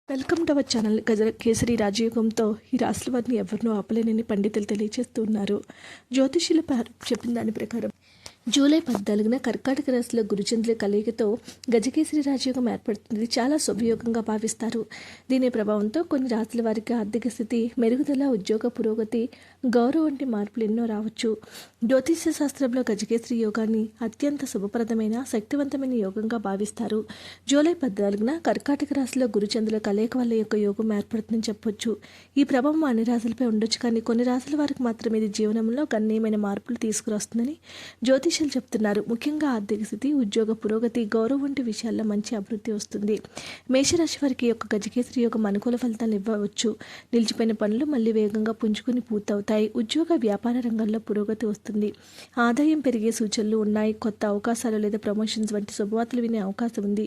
Welcome to our channel. కేసరి రాజయోగంతో ఈ రాశుల వారిని ఎవరినూ ఆపలేనని పండితులు తెలియజేస్తున్నారు. జ్యోతిష్యులు చెప్పిన దాని ప్రకారం జూలై 14న కర్కాటక రాశిలో గురుచంద్రుల కలయికతో గజకేసరి రాజయోగం ఏర్పడుతుంది. చాలా శుభయోగంగా భావిస్తారు. దీని ప్రభావంతో కొన్ని రాశుల వారికి ఆర్థిక స్థితి మెరుగుదల, ఉద్యోగ పురోగతి, గౌరవం వంటి మార్పులు ఎన్నో రావచ్చు. జ్యోతిష్య శాస్త్రంలో గజకేసరి యోగాన్ని అత్యంత శుభప్రదమైన శక్తివంతమైన యోగంగా భావిస్తారు. జూలై 14న కర్కాటక రాశిలో గురుచంద్రుల కలయిక వల్ల యొక్క యోగం ఏర్పడుతుందని చెప్పొచ్చు. ఈ ప్రభావం అన్ని రాశులపై ఉండొచ్చు, కానీ కొన్ని రాశుల వారికి మాత్రం ఇది జీవనంలో గణనీయమైన మార్పులు తీసుకురొస్తుందని జ్యోతిష్యులు చెప్తున్నారు. ముఖ్యంగా ఆర్థిక స్థితి, ఉద్యోగ పురోగతి, గౌరవం వంటి విషయాల్లో మంచి అభివృద్ధి వస్తుంది. మేషరాశి వారికి యొక్క గజకేసరి యోగం అనుకూల ఫలితాలు ఇవ్వవచ్చు. నిలిచిపోయిన పనులు మళ్ళీ వేగంగా పుంజుకుని పూర్తవుతాయి. ఉద్యోగ వ్యాపార రంగంలో పురోగతి వస్తుంది. ఆదాయం పెరిగే సూచనలు ఉన్నాయి. కొత్త అవకాశాలు లేదా ప్రమోషన్స్ వంటి శుభవార్తలు వినే అవకాశం ఉంది.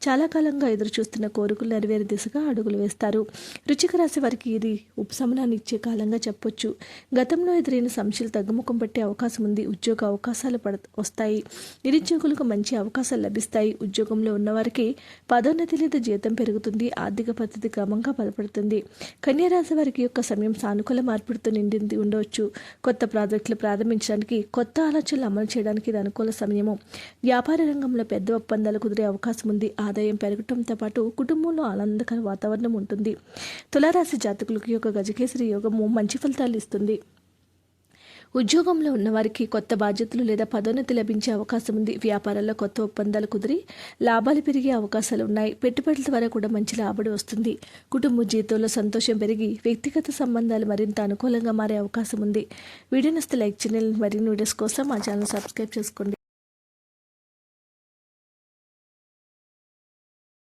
చాలా కాలంగా ఎదురు చూస్తున్న కోరికలు నెరవేరే దిశగా అడుగులు వేస్తారు. వృశ్చిక రాశి వారికి ఇది ఉపశమనాన్ని ఇచ్చే కాలంగా చెప్పొచ్చు. గతంలో ఎదురైన సమస్యలు తగ్గుముఖం పట్టే అవకాశం ఉంది. ఉద్యోగ అవకాశాలు వస్తాయి. నిరుద్యోగులకు మంచి అవకాశాలు లభిస్తాయి. ఉద్యోగంలో ఉన్నవారికి పదోన్నతి లేదా జీతం పెరుగుతుంది. ఆర్థిక పరిస్థితి క్రమంగా బలపడుతుంది. కన్యా రాశి వారికి యొక్క సమయం సానుకూల మార్పులతో నిండింది ఉండవచ్చు. కొత్త ప్రాజెక్టులు ప్రారంభించడానికి, కొత్త ఆలోచనలు అమలు చేయడానికి ఇది అనుకూల సమయము. వ్యాపార రంగంలో పెద్ద ఒప్పందాలు కుదిరే అవకాశం ఉంది. ఆదాయం పెరగటంతో పాటు కుటుంబంలో ఆనందకర వాతావరణం ఉంటుంది. తులారాశి జాతకులకు యొక్క గజకేసరి యోగము మంచి ఫలితాలు ఇస్తుంది. ఉద్యోగంలో ఉన్నవారికి కొత్త బాధ్యతలు లేదా పదోన్నతి లభించే అవకాశం ఉంది. వ్యాపారాల్లో కొత్త ఒప్పందాలు కుదిరి లాభాలు పెరిగే అవకాశాలు ఉన్నాయి. పెట్టుబడుల ద్వారా కూడా మంచి రాబడి వస్తుంది. కుటుంబ జీవితంలో సంతోషం పెరిగి వ్యక్తిగత సంబంధాలు మరింత అనుకూలంగా మారే అవకాశం ఉంది. వీడియో నచ్చితే లైక్ చేయండి. మరిన్ని వీడియోస్ కోసం మా ఛానల్ సబ్స్క్రైబ్ చేసుకోండి.